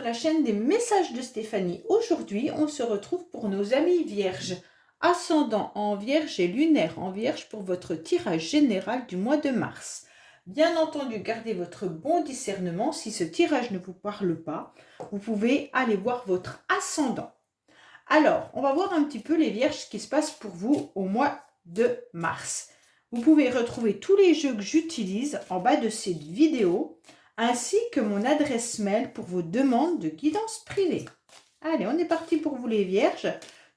la chaîne des messages de Stéphanie. Aujourd'hui, on se retrouve pour nos amis vierges. Ascendant en vierge et lunaire en vierge pour votre tirage général du mois de mars. Bien entendu, gardez votre bon discernement. Si ce tirage ne vous parle pas, vous pouvez aller voir votre ascendant. Alors, on va voir un petit peu les vierges ce qui se passe pour vous au mois de mars. Vous pouvez retrouver tous les jeux que j'utilise en bas de cette vidéo, ainsi que mon adresse mail pour vos demandes de guidance privée. Allez, on est parti pour vous les vierges.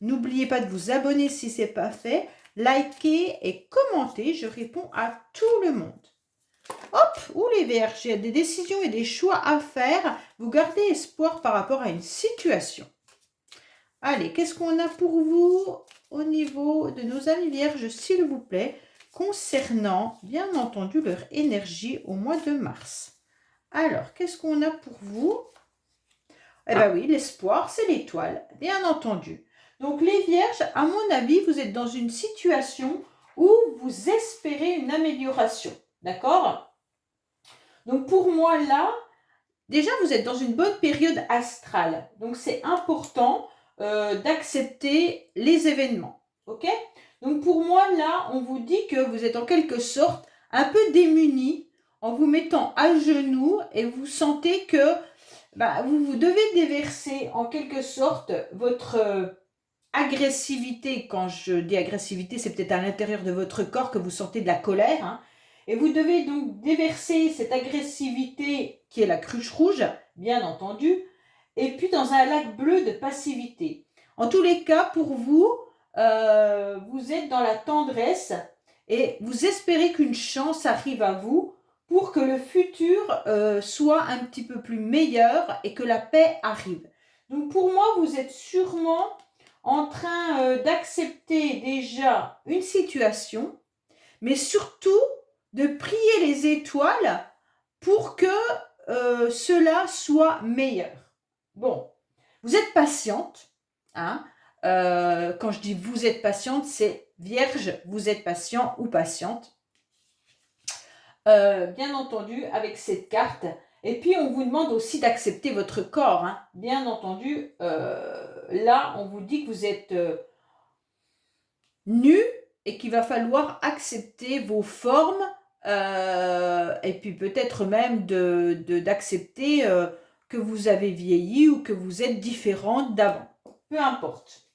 N'oubliez pas de vous abonner si ce n'est pas fait, liker et commenter, je réponds à tout le monde. Hop, ou les vierges, il y a des décisions et des choix à faire, vous gardez espoir par rapport à une situation. Allez, qu'est-ce qu'on a pour vous au niveau de nos amis vierges, s'il vous plaît, concernant, bien entendu, leur énergie au mois de mars. Alors, qu'est-ce qu'on a pour vous? Eh bien oui, l'espoir, c'est l'étoile, bien entendu. Donc, les vierges, à mon avis, vous êtes dans une situation où vous espérez une amélioration, d'accord? Donc, pour moi, là, déjà, vous êtes dans une bonne période astrale. Donc, c'est important d'accepter les événements, ok? Donc, pour moi, là, on vous dit que vous êtes en quelque sorte un peu démunis en vous mettant à genoux et vous sentez que vous devez déverser en quelque sorte votre agressivité. Quand je dis agressivité, c'est peut-être à l'intérieur de votre corps que vous sentez de la colère, hein. Et vous devez donc déverser cette agressivité qui est la cruche rouge, bien entendu, et puis dans un lac bleu de passivité. En tous les cas, pour vous, vous êtes dans la tendresse et vous espérez qu'une chance arrive à vous pour que le futur soit un petit peu plus meilleur et que la paix arrive. Donc pour moi, vous êtes sûrement en train d'accepter déjà une situation, mais surtout de prier les étoiles pour que cela soit meilleur. Bon, vous êtes patiente, hein? Quand je dis vous êtes patiente, c'est vierge, vous êtes patient ou patiente. Bien entendu, avec cette carte. Et puis, on vous demande aussi d'accepter votre corps, hein. Bien entendu, là, on vous dit que vous êtes nu et qu'il va falloir accepter vos formes et puis peut-être même d'accepter que vous avez vieilli ou que vous êtes différente d'avant. Peu importe.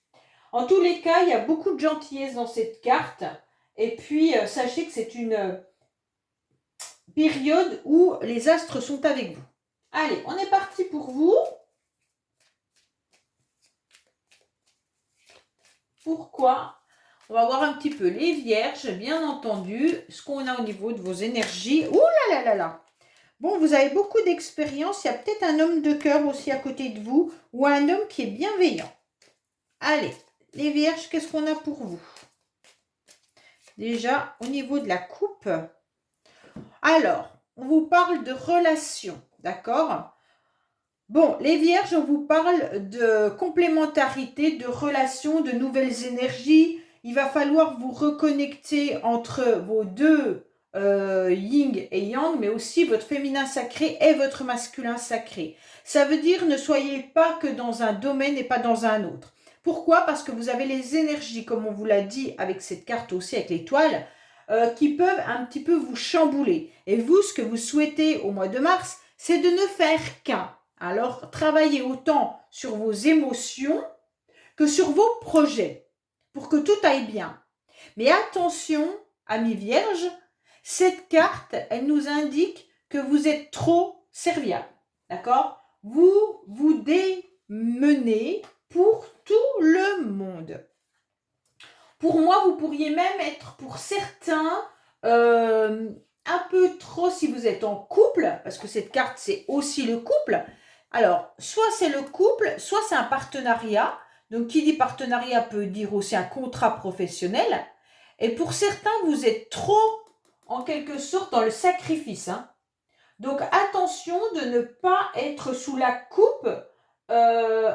En tous les cas, il y a beaucoup de gentillesse dans cette carte. Et puis, sachez que c'est une période où les astres sont avec vous. Allez, on est parti pour vous. Pourquoi? On va voir un petit peu les vierges, bien entendu, ce qu'on a au niveau de vos énergies. Ouh là là là là! Bon, vous avez beaucoup d'expérience. Il y a peut-être un homme de cœur aussi à côté de vous ou un homme qui est bienveillant. Allez, les vierges, qu'est-ce qu'on a pour vous? Déjà, au niveau de la coupe. Alors, on vous parle de relations, d'accord? Bon, les vierges, on vous parle de complémentarité, de relations, de nouvelles énergies. Il va falloir vous reconnecter entre vos deux yin et yang, mais aussi votre féminin sacré et votre masculin sacré. Ça veut dire ne soyez pas que dans un domaine et pas dans un autre. Pourquoi? Parce que vous avez les énergies, comme on vous l'a dit avec cette carte aussi, avec l'étoile, qui peuvent un petit peu vous chambouler. Et vous, ce que vous souhaitez au mois de mars, c'est de ne faire qu'un. Alors, travaillez autant sur vos émotions que sur vos projets pour que tout aille bien. Mais attention, amis vierges, cette carte, elle nous indique que vous êtes trop serviable. D'accord? Vous vous démenez pour tout le monde. Pour moi, vous pourriez même être pour certains un peu trop si vous êtes en couple, parce que cette carte, c'est aussi le couple. Alors, soit c'est le couple, soit c'est un partenariat. Donc, qui dit partenariat peut dire aussi un contrat professionnel. Et pour certains, vous êtes trop, en quelque sorte, dans le sacrifice, hein. Donc, attention de ne pas être sous la coupe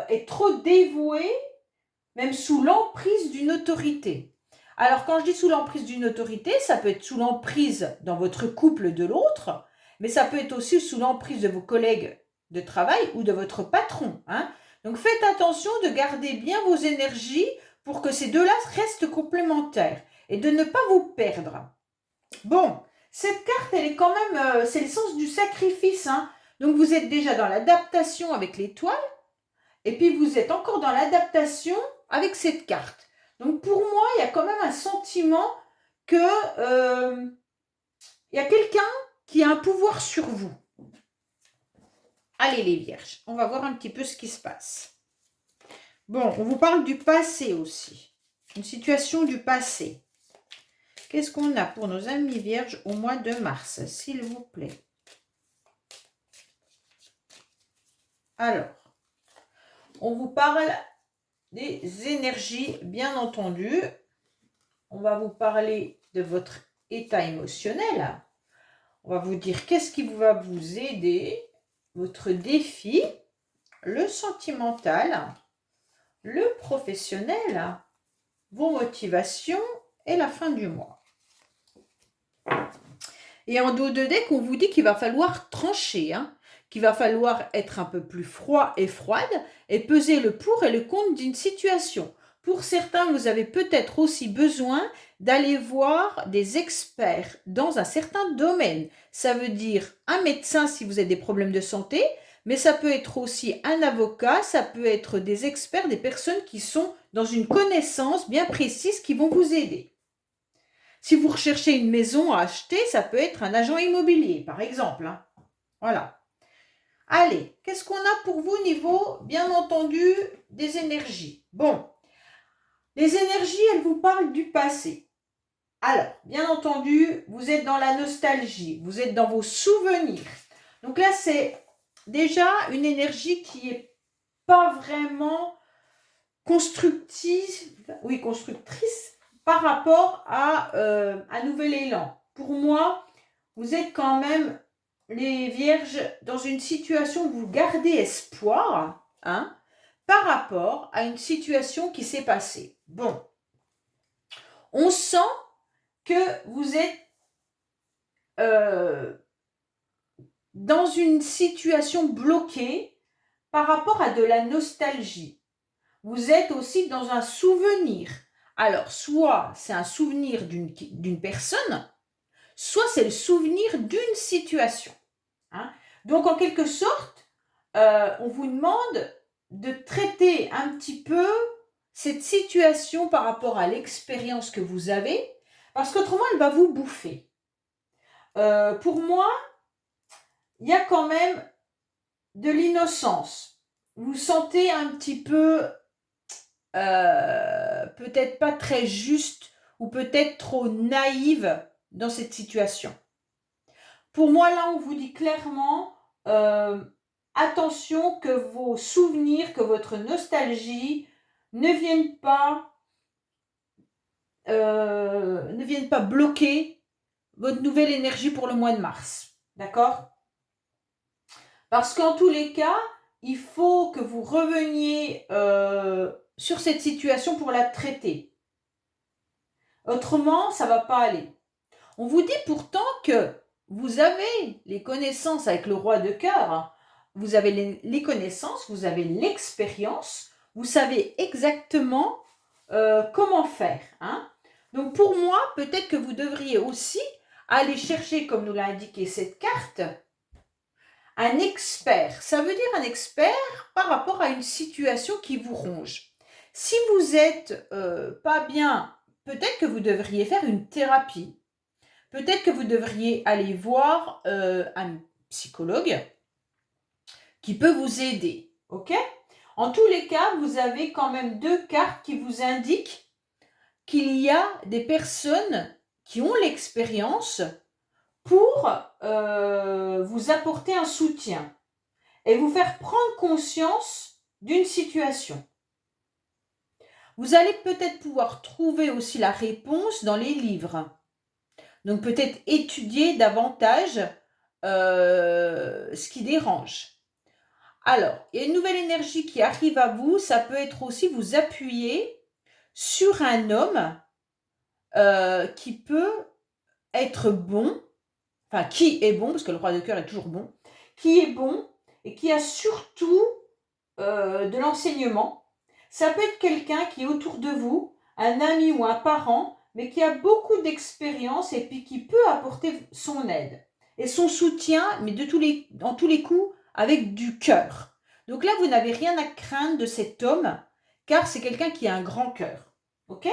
et trop dévoué, même sous l'emprise d'une autorité. Alors, quand je dis sous l'emprise d'une autorité, ça peut être sous l'emprise dans votre couple de l'autre, mais ça peut être aussi sous l'emprise de vos collègues de travail ou de votre patron, hein. Donc faites attention de garder bien vos énergies pour que ces deux-là restent complémentaires et de ne pas vous perdre. Bon, cette carte, elle est quand même, c'est le sens du sacrifice, hein. Donc vous êtes déjà dans l'adaptation avec l'étoile, et puis vous êtes encore dans l'adaptation avec cette carte. Donc pour moi, il y a quand même un sentiment que il y a quelqu'un qui a un pouvoir sur vous. Allez les vierges, on va voir un petit peu ce qui se passe. Bon, on vous parle du passé aussi. Une situation du passé. Qu'est-ce qu'on a pour nos amis vierges au mois de mars, s'il vous plaît? Alors, on vous parle des énergies, bien entendu. On va vous parler de votre état émotionnel. On va vous dire qu'est-ce qui va vous aider, votre défi, le sentimental, le professionnel, vos motivations et la fin du mois. Et en dos de deck, on vous dit qu'il va falloir trancher, hein, qu'il va falloir être un peu plus froid et froide et peser le pour et le contre d'une situation. Pour certains, vous avez peut-être aussi besoin d'aller voir des experts dans un certain domaine. Ça veut dire un médecin si vous avez des problèmes de santé, mais ça peut être aussi un avocat, ça peut être des experts, des personnes qui sont dans une connaissance bien précise qui vont vous aider. Si vous recherchez une maison à acheter, ça peut être un agent immobilier, par exemple, hein. Voilà. Allez, qu'est-ce qu'on a pour vous au niveau, bien entendu, des énergies? Bon, les énergies, elles vous parlent du passé. Alors, bien entendu, vous êtes dans la nostalgie, vous êtes dans vos souvenirs. Donc là, c'est déjà une énergie qui n'est pas vraiment constructrice par rapport à un nouvel élan. Pour moi, vous êtes quand même, les vierges, dans une situation où vous gardez espoir, hein, par rapport à une situation qui s'est passée. Bon, on sent que vous êtes dans une situation bloquée par rapport à de la nostalgie. Vous êtes aussi dans un souvenir. Alors, soit c'est un souvenir d'une personne, soit c'est le souvenir d'une situation, hein. Donc, en quelque sorte, on vous demande de traiter un petit peu cette situation par rapport à l'expérience que vous avez, parce qu'autrement, elle va vous bouffer. Pour moi, il y a quand même de l'innocence. Vous sentez un petit peu, peut-être pas très juste ou peut-être trop naïve dans cette situation. Pour moi, là, on vous dit clairement, attention que vos souvenirs, que votre nostalgie ne viennent pas bloquer votre nouvelle énergie pour le mois de mars. D'accord? Parce qu'en tous les cas, il faut que vous reveniez sur cette situation pour la traiter. Autrement, ça ne va pas aller. On vous dit pourtant que vous avez les connaissances avec le roi de cœur, vous avez les connaissances, vous avez l'expérience, vous savez exactement comment faire, hein. Donc pour moi, peut-être que vous devriez aussi aller chercher, comme nous l'a indiqué cette carte, un expert. Ça veut dire un expert par rapport à une situation qui vous ronge. Si vous n'êtes pas bien, peut-être que vous devriez faire une thérapie. Peut-être que vous devriez aller voir un psychologue qui peut vous aider. Ok? En tous les cas, vous avez quand même deux cartes qui vous indiquent qu'il y a des personnes qui ont l'expérience pour vous apporter un soutien et vous faire prendre conscience d'une situation. Vous allez peut-être pouvoir trouver aussi la réponse dans les livres. Donc peut-être étudier davantage ce qui dérange. Alors, il y a une nouvelle énergie qui arrive à vous, ça peut être aussi vous appuyer sur un homme qui peut être bon, enfin qui est bon, parce que le roi de cœur est toujours bon, qui est bon et qui a surtout de l'enseignement. Ça peut être quelqu'un qui est autour de vous, un ami ou un parent, mais qui a beaucoup d'expérience et puis qui peut apporter son aide et son soutien, mais dans tous les coups, avec du cœur. Donc là, vous n'avez rien à craindre de cet homme, car c'est quelqu'un qui a un grand cœur. Ok?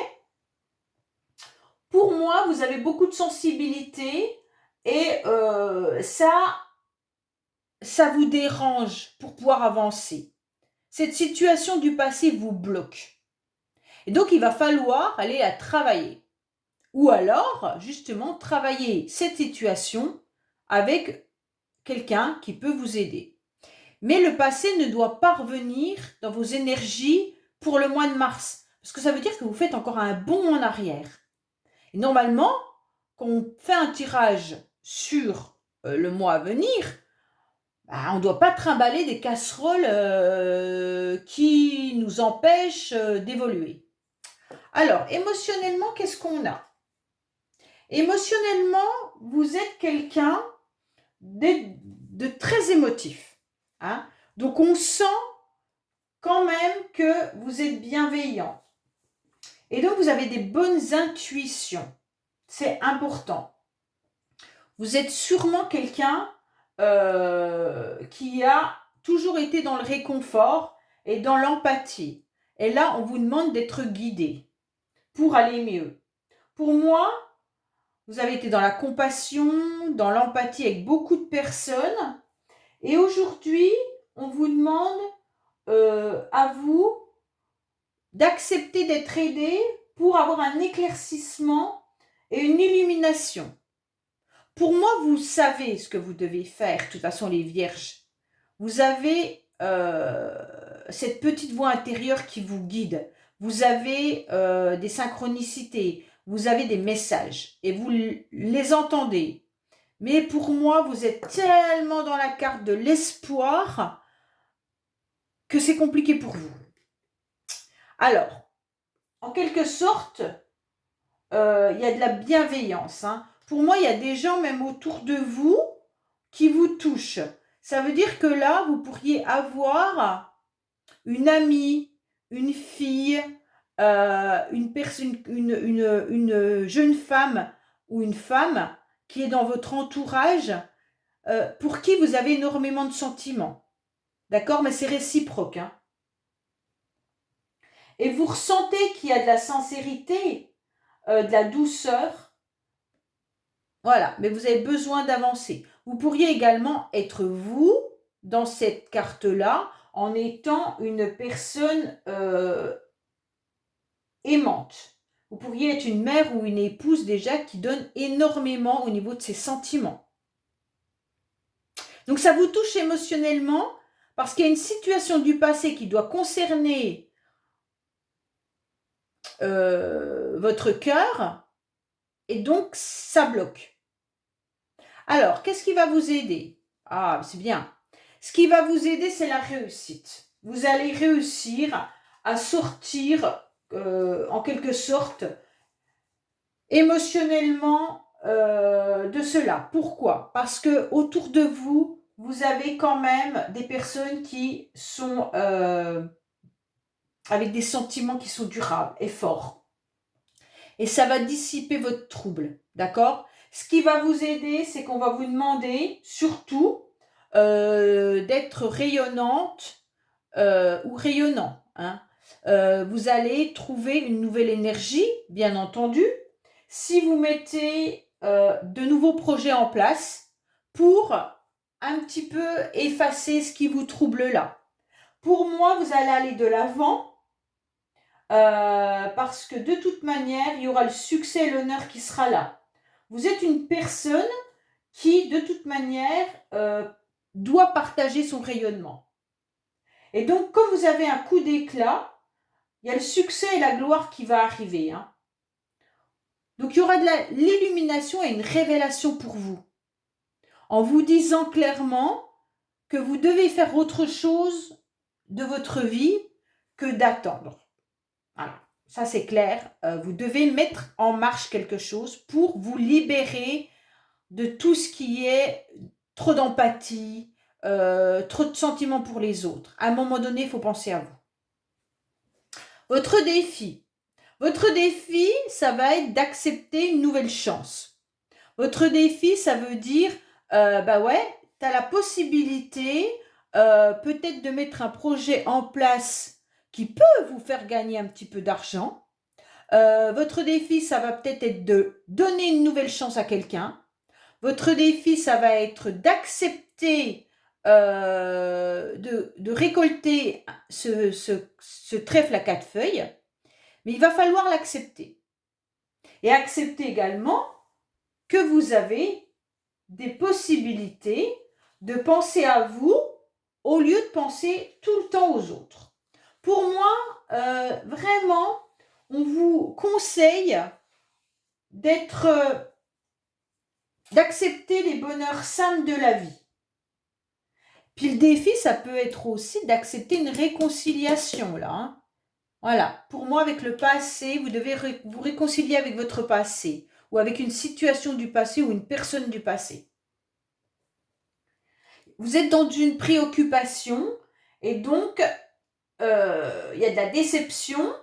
Pour moi, vous avez beaucoup de sensibilité et ça vous dérange pour pouvoir avancer. Cette situation du passé vous bloque. Et donc, il va falloir aller la travailler. Ou alors, justement, travailler cette situation avec quelqu'un qui peut vous aider. Mais le passé ne doit pas revenir dans vos énergies pour le mois de mars. Parce que ça veut dire que vous faites encore un bond en arrière. Et normalement, quand on fait un tirage sur le mois à venir, on ne doit pas trimballer des casseroles qui nous empêchent d'évoluer. Alors, émotionnellement, qu'est-ce qu'on a? Émotionnellement, vous êtes quelqu'un de très émotif. Hein? Donc, on sent quand même que vous êtes bienveillant. Et donc, vous avez des bonnes intuitions. C'est important. Vous êtes sûrement quelqu'un qui a toujours été dans le réconfort et dans l'empathie. Et là, on vous demande d'être guidé pour aller mieux. Pour moi, vous avez été dans la compassion, dans l'empathie avec beaucoup de personnes. Et aujourd'hui, on vous demande à vous d'accepter d'être aidé pour avoir un éclaircissement et une illumination. Pour moi, vous savez ce que vous devez faire, de toute façon, les vierges. Vous avez cette petite voix intérieure qui vous guide. Vous avez des synchronicités, vous avez des messages et vous les entendez. Mais pour moi, vous êtes tellement dans la carte de l'espoir que c'est compliqué pour vous. Alors, en quelque sorte, il y a de la bienveillance. Hein. Pour moi, il y a des gens même autour de vous qui vous touchent. Ça veut dire que là, vous pourriez avoir une amie, une fille, une jeune femme ou une femme qui est dans votre entourage pour qui vous avez énormément de sentiments. D'accord? Mais c'est réciproque. Hein? Et vous ressentez qu'il y a de la sincérité, de la douceur. Voilà, mais vous avez besoin d'avancer. Vous pourriez également être vous dans cette carte-là en étant une personne aimante. Vous pourriez être une mère ou une épouse déjà qui donne énormément au niveau de ses sentiments. Donc ça vous touche émotionnellement parce qu'il y a une situation du passé qui doit concerner votre cœur et donc ça bloque. Alors, qu'est-ce qui va vous aider? Ah, c'est bien. Ce qui va vous aider, c'est la réussite. Vous allez réussir à sortir, en quelque sorte, émotionnellement de cela. Pourquoi? Parce que autour de vous, vous avez quand même des personnes qui sont avec des sentiments qui sont durables et forts. Et ça va dissiper votre trouble, d'accord? Ce qui va vous aider, c'est qu'on va vous demander surtout d'être rayonnante ou rayonnant. Hein. Vous allez trouver une nouvelle énergie, bien entendu, si vous mettez de nouveaux projets en place pour un petit peu effacer ce qui vous trouble là. Pour moi, vous allez aller de l'avant parce que de toute manière, il y aura le succès et l'honneur qui sera là. Vous êtes une personne qui, de toute manière, doit partager son rayonnement. Et donc, comme vous avez un coup d'éclat, il y a le succès et la gloire qui va arriver. Hein. Donc, il y aura de l'illumination et une révélation pour vous. En vous disant clairement que vous devez faire autre chose de votre vie que d'attendre. Voilà, ça c'est clair. Vous devez mettre en marche quelque chose pour vous libérer de tout ce qui est trop d'empathie, trop de sentiments pour les autres. À un moment donné, il faut penser à vous. Votre défi, ça va être d'accepter une nouvelle chance. Votre défi, ça veut dire, bah ouais, tu as la possibilité peut-être de mettre un projet en place qui peut vous faire gagner un petit peu d'argent. Votre défi, ça va peut-être être de donner une nouvelle chance à quelqu'un. Votre défi, ça va être d'accepter de récolter ce trèfle à 4 feuilles, mais il va falloir l'accepter. Et accepter également que vous avez des possibilités de penser à vous au lieu de penser tout le temps aux autres. Pour moi, vraiment, on vous conseille d'accepter les bonheurs simples de la vie. Puis le défi, ça peut être aussi d'accepter une réconciliation, là. Hein. Voilà, pour moi, avec le passé, vous devez vous réconcilier avec votre passé, ou avec une situation du passé, ou une personne du passé. Vous êtes dans une préoccupation, et donc, il y a de la déception,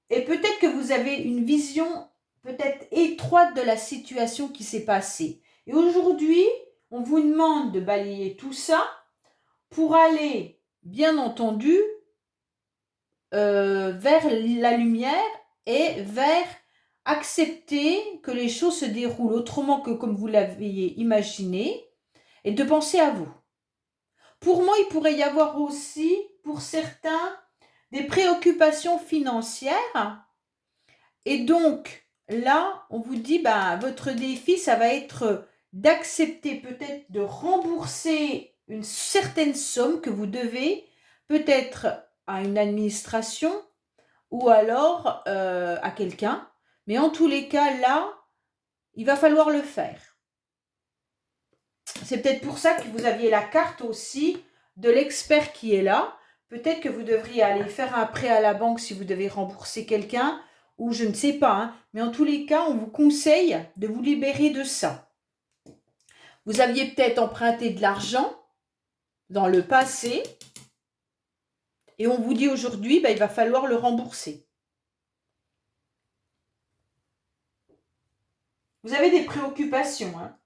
et peut-être que vous avez une vision peut-être étroite de la situation qui s'est passée. Et aujourd'hui, on vous demande de balayer tout ça pour aller, bien entendu, vers la lumière et vers accepter que les choses se déroulent autrement que comme vous l'aviez imaginé et de penser à vous. Pour moi, il pourrait y avoir aussi, pour certains, des préoccupations financières. Et donc, là, on vous dit, votre défi, ça va être d'accepter peut-être de rembourser une certaine somme que vous devez peut-être à une administration ou alors à quelqu'un. Mais en tous les cas, là, il va falloir le faire. C'est peut-être pour ça que vous aviez la carte aussi de l'expert qui est là. Peut-être que vous devriez aller faire un prêt à la banque si vous devez rembourser quelqu'un, ou je ne sais pas. Hein. Mais en tous les cas, on vous conseille de vous libérer de ça. Vous aviez peut-être emprunté de l'argent dans le passé, et on vous dit aujourd'hui, il va falloir le rembourser. Vous avez des préoccupations. Hein.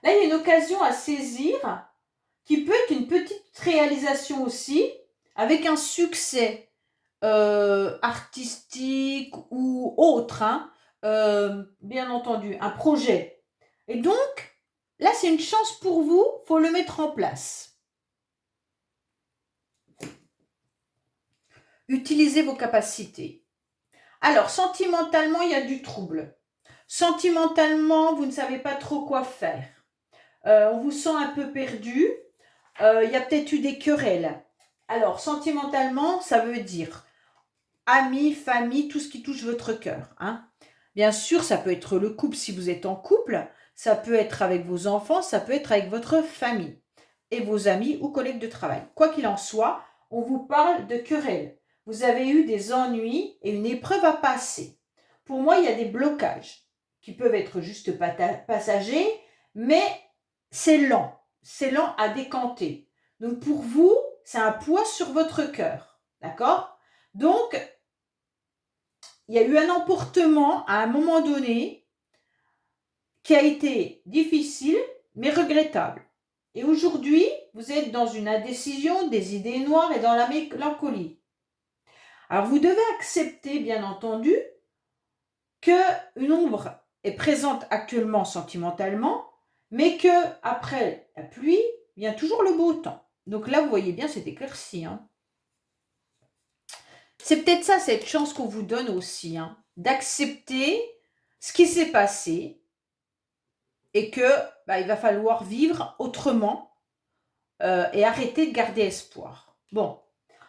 Là, il y a une occasion à saisir qui peut être une petite réalisation aussi, avec un succès artistique ou autre, hein, bien entendu, un projet. Et donc, là, c'est une chance pour vous, il faut le mettre en place. Utilisez vos capacités. Alors, sentimentalement, il y a du trouble. Sentimentalement, vous ne savez pas trop quoi faire. On vous sent un peu perdu. Il y a peut-être eu des querelles. Alors, sentimentalement, ça veut dire amis, famille, tout ce qui touche votre cœur. Hein. Bien sûr, ça peut être le couple si vous êtes en couple, ça peut être avec vos enfants, ça peut être avec votre famille et vos amis ou collègues de travail. Quoi qu'il en soit, on vous parle de querelles. Vous avez eu des ennuis et une épreuve à passer. Pour moi, il y a des blocages qui peuvent être juste passagers, mais c'est lent à décanter. Donc pour vous, c'est un poids sur votre cœur, d'accord? Donc, il y a eu un emportement à un moment donné qui a été difficile, mais regrettable. Et aujourd'hui, vous êtes dans une indécision, des idées noires et dans la mélancolie. Alors, vous devez accepter, bien entendu, qu'une ombre est présente actuellement sentimentalement, mais que après la pluie vient toujours le beau temps. Donc là, vous voyez bien, c'est éclairci. Hein. C'est peut-être ça, cette chance qu'on vous donne aussi, hein, d'accepter ce qui s'est passé et que il va falloir vivre autrement et arrêter de garder espoir. Bon,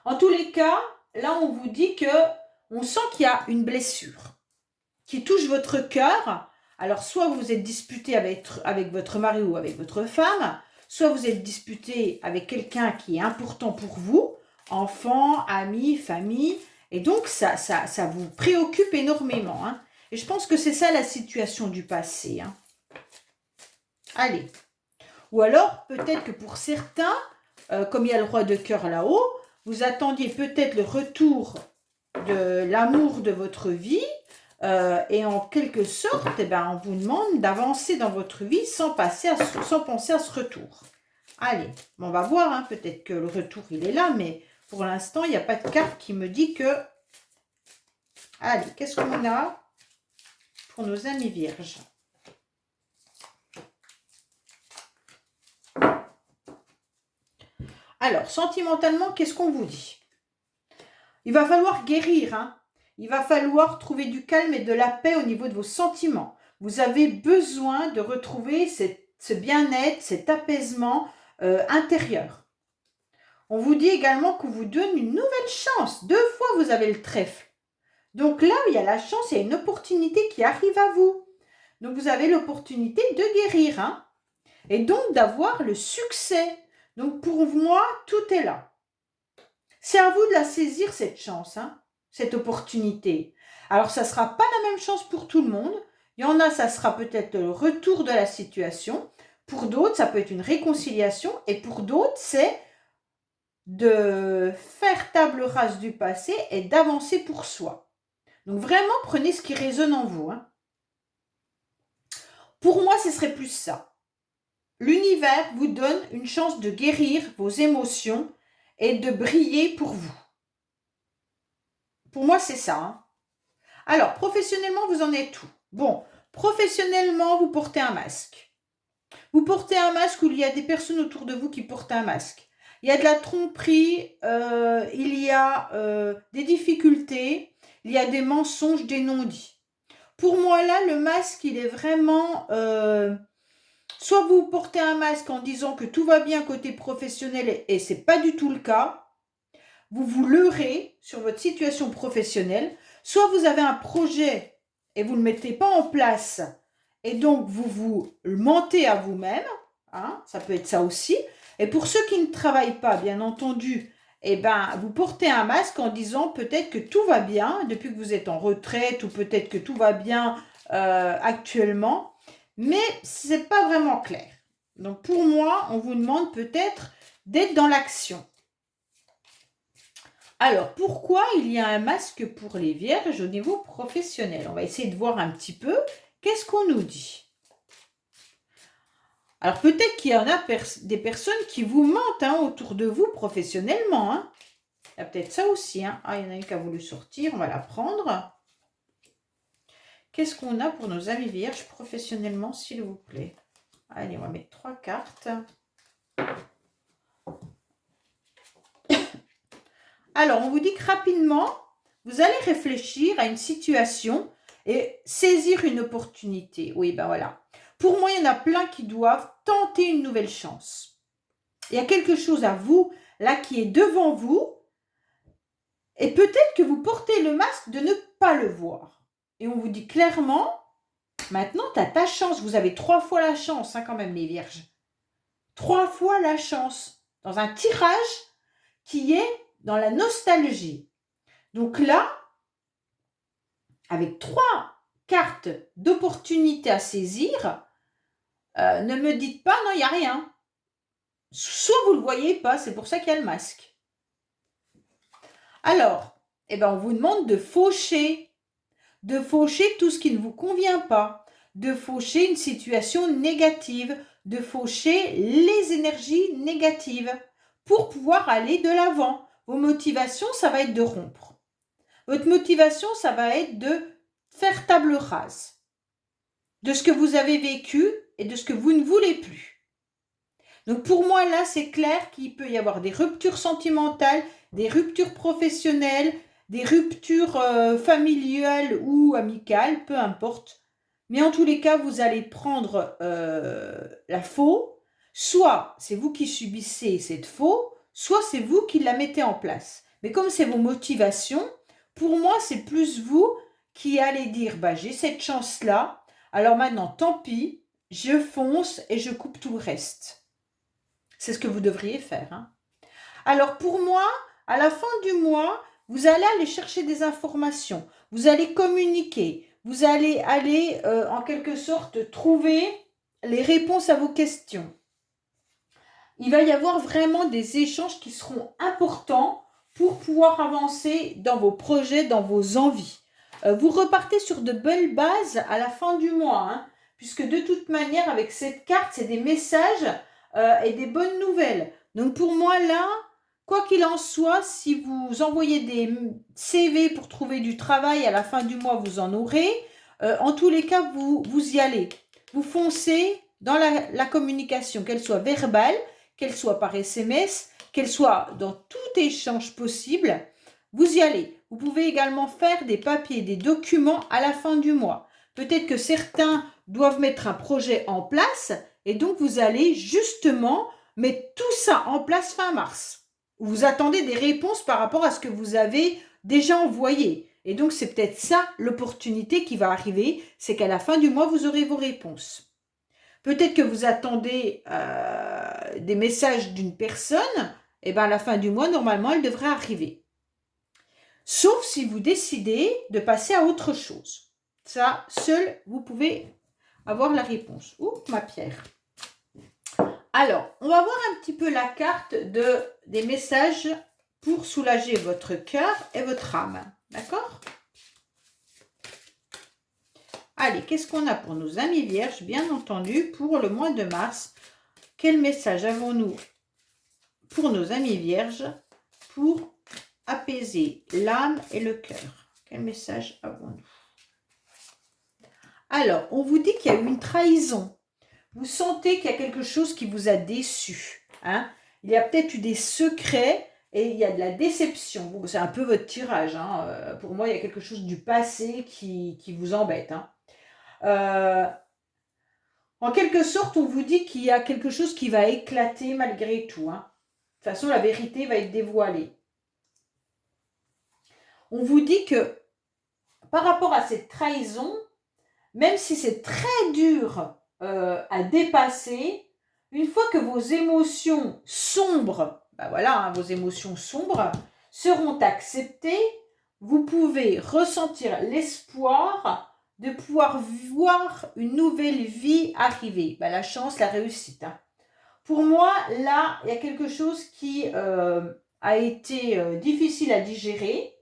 en tous les cas, là, on vous dit que on sent qu'il y a une blessure qui touche votre cœur. Alors, soit vous êtes disputé avec votre mari ou avec votre femme, soit vous êtes disputé avec quelqu'un qui est important pour vous, enfants, amis, famille, et donc ça vous préoccupe énormément. Hein. Et je pense que c'est ça la situation du passé. Hein. Allez. Ou alors, peut-être que pour certains, comme il y a le roi de cœur là-haut, vous attendiez peut-être le retour de l'amour de votre vie, et en quelque sorte, eh ben, on vous demande d'avancer dans votre vie sans penser à ce retour. Allez, on va voir, hein, peut-être que le retour, il est là, mais pour l'instant, il n'y a pas de carte qui me dit que... Allez, qu'est-ce qu'on a pour nos amis vierges? Alors, sentimentalement, qu'est-ce qu'on vous dit? Il va falloir guérir, hein. Il va falloir trouver du calme et de la paix au niveau de vos sentiments. Vous avez besoin de retrouver ce bien-être, cet apaisement intérieur. On vous dit également qu'on vous donne une nouvelle chance. 2 fois, vous avez le trèfle. Donc là, il y a la chance, il y a une opportunité qui arrive à vous. Donc, vous avez l'opportunité de guérir, hein, et donc d'avoir le succès. Donc, pour moi, tout est là. C'est à vous de la saisir, cette chance, hein, cette opportunité. Alors, ça ne sera pas la même chance pour tout le monde. Il y en a, ça sera peut-être le retour de la situation. Pour d'autres, ça peut être une réconciliation. Et pour d'autres, c'est de faire table rase du passé et d'avancer pour soi. Donc, vraiment, prenez ce qui résonne en vous, hein. Pour moi, ce serait plus ça. L'univers vous donne une chance de guérir vos émotions et de briller pour vous. Pour moi, c'est ça, hein. Alors, professionnellement, vous en êtes où? Bon, professionnellement, vous portez un masque. Vous portez un masque où il y a des personnes autour de vous qui portent un masque. Il y a de la tromperie, il y a des difficultés, il y a des mensonges, des non-dits. Pour moi, là, le masque, il est vraiment... soit vous portez un masque en disant que tout va bien côté professionnel et ce n'est pas du tout le cas. Vous vous leurrez sur votre situation professionnelle. Soit vous avez un projet et vous ne le mettez pas en place et donc vous vous mentez à vous-même. Hein, ça peut être ça aussi. Et pour ceux qui ne travaillent pas, bien entendu, eh ben, vous portez un masque en disant peut-être que tout va bien depuis que vous êtes en retraite ou peut-être que tout va bien actuellement. Mais ce n'est pas vraiment clair. Donc pour moi, on vous demande peut-être d'être dans l'action. Alors, pourquoi il y a un masque pour les vierges au niveau professionnel? On va essayer de voir un petit peu. Qu'est-ce qu'on nous dit? Alors, peut-être qu'il y en a des personnes qui vous mentent, hein, autour de vous professionnellement, hein. Il y a peut-être ça aussi, hein. Ah, il y en a une qui a voulu sortir, on va la prendre. Qu'est-ce qu'on a pour nos amis vierges professionnellement, s'il vous plaît? Allez, on va mettre 3 cartes. Alors, on vous dit que rapidement, vous allez réfléchir à une situation et saisir une opportunité. Oui, ben voilà. Pour moi, il y en a plein qui doivent tenter une nouvelle chance. Il y a quelque chose à vous, là, qui est devant vous. Et peut-être que vous portez le masque de ne pas le voir. Et on vous dit clairement, maintenant, tu as ta chance. Vous avez 3 fois la chance, hein, quand même, les vierges. 3 fois la chance. Dans un tirage qui est dans la nostalgie. Donc là, avec 3 cartes d'opportunité à saisir, ne me dites pas, non, il n'y a rien. Soit vous ne le voyez pas, c'est pour ça qu'il y a le masque. Alors, eh ben, on vous demande de faucher tout ce qui ne vous convient pas, de faucher une situation négative, de faucher les énergies négatives pour pouvoir aller de l'avant. Vos motivations, ça va être de rompre. Votre motivation, ça va être de faire table rase de ce que vous avez vécu et de ce que vous ne voulez plus. Donc pour moi, là, c'est clair qu'il peut y avoir des ruptures sentimentales, des ruptures professionnelles, des ruptures familiales ou amicales, peu importe. Mais en tous les cas, vous allez prendre la faux. Soit c'est vous qui subissez cette faux, soit c'est vous qui la mettez en place. Mais comme c'est vos motivations, pour moi, c'est plus vous qui allez dire, bah, j'ai cette chance-là, alors maintenant, tant pis, je fonce et je coupe tout le reste. C'est ce que vous devriez faire, hein. Alors pour moi, à la fin du mois, vous allez aller chercher des informations, vous allez communiquer, vous allez aller en quelque sorte trouver les réponses à vos questions. Il va y avoir vraiment des échanges qui seront importants pour pouvoir avancer dans vos projets, dans vos envies. Vous repartez sur de belles bases à la fin du mois, hein, puisque de toute manière, avec cette carte, c'est des messages et des bonnes nouvelles. Donc pour moi, là, quoi qu'il en soit, si vous envoyez des CV pour trouver du travail, à la fin du mois, vous en aurez. En tous les cas, vous y allez. Vous foncez dans la communication, qu'elle soit verbale, qu'elle soit par SMS, qu'elle soit dans tout échange possible, vous y allez. Vous pouvez également faire des papiers, des documents à la fin du mois. Peut-être que certains doivent mettre un projet en place et donc vous allez justement mettre tout ça en place fin mars. Vous attendez des réponses par rapport à ce que vous avez déjà envoyé. Et donc c'est peut-être ça l'opportunité qui va arriver, c'est qu'à la fin du mois, vous aurez vos réponses. Peut-être que vous attendez des messages d'une personne, et bien à la fin du mois, normalement, elle devrait arriver. Sauf si vous décidez de passer à autre chose. Ça, seul, vous pouvez avoir la réponse. Ouh, ma pierre. Alors, on va voir un petit peu la carte des messages pour soulager votre cœur et votre âme. D'accord ? Allez, qu'est-ce qu'on a pour nos amis vierges, bien entendu, pour le mois de mars? Quel message avons-nous pour nos amis vierges pour apaiser l'âme et le cœur? Quel message avons-nous? Alors, on vous dit qu'il y a eu une trahison. Vous sentez qu'il y a quelque chose qui vous a déçu. Hein? Il y a peut-être eu des secrets et il y a de la déception. Bon, c'est un peu votre tirage. Hein. Pour moi, il y a quelque chose du passé qui vous embête. Hein. En quelque sorte, on vous dit qu'il y a quelque chose qui va éclater malgré tout. Hein. De toute façon, la vérité va être dévoilée. On vous dit que par rapport à cette trahison, même si c'est très dur à dépasser, une fois que vos émotions sombres, ben voilà, hein, vos émotions sombres seront acceptées, vous pouvez ressentir l'espoir de pouvoir voir une nouvelle vie arriver. Ben, la chance, la réussite. Hein. Pour moi, là, il y a quelque chose qui a été difficile à digérer.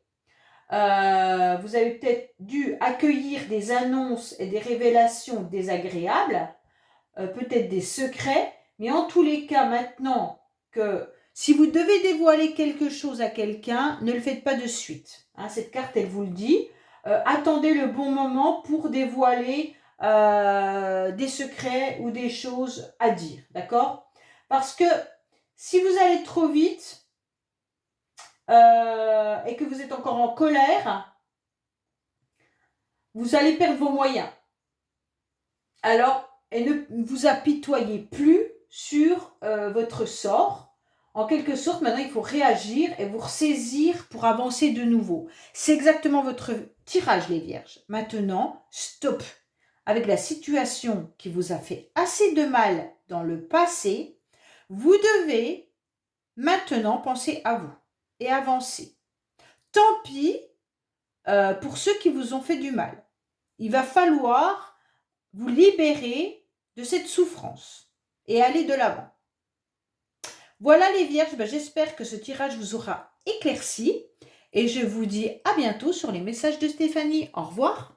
Vous avez peut-être dû accueillir des annonces et des révélations désagréables, peut-être des secrets, mais en tous les cas, maintenant que si vous devez dévoiler quelque chose à quelqu'un, ne le faites pas de suite. Hein, cette carte, elle vous le dit. Attendez le bon moment pour dévoiler des secrets ou des choses à dire, d'accord? Parce que si vous allez trop vite, et que vous êtes encore en colère, vous allez perdre vos moyens. Alors, et ne vous apitoyez plus sur votre sort. En quelque sorte, maintenant, il faut réagir et vous ressaisir pour avancer de nouveau. C'est exactement votre tirage, les vierges. Maintenant, stop. Avec la situation qui vous a fait assez de mal dans le passé, vous devez maintenant penser à vous et avancer. Tant pis pour ceux qui vous ont fait du mal. Il va falloir vous libérer de cette souffrance et aller de l'avant. Voilà les vierges, j'espère que ce tirage vous aura éclairci et je vous dis à bientôt sur les messages de Stéphanie. Au revoir.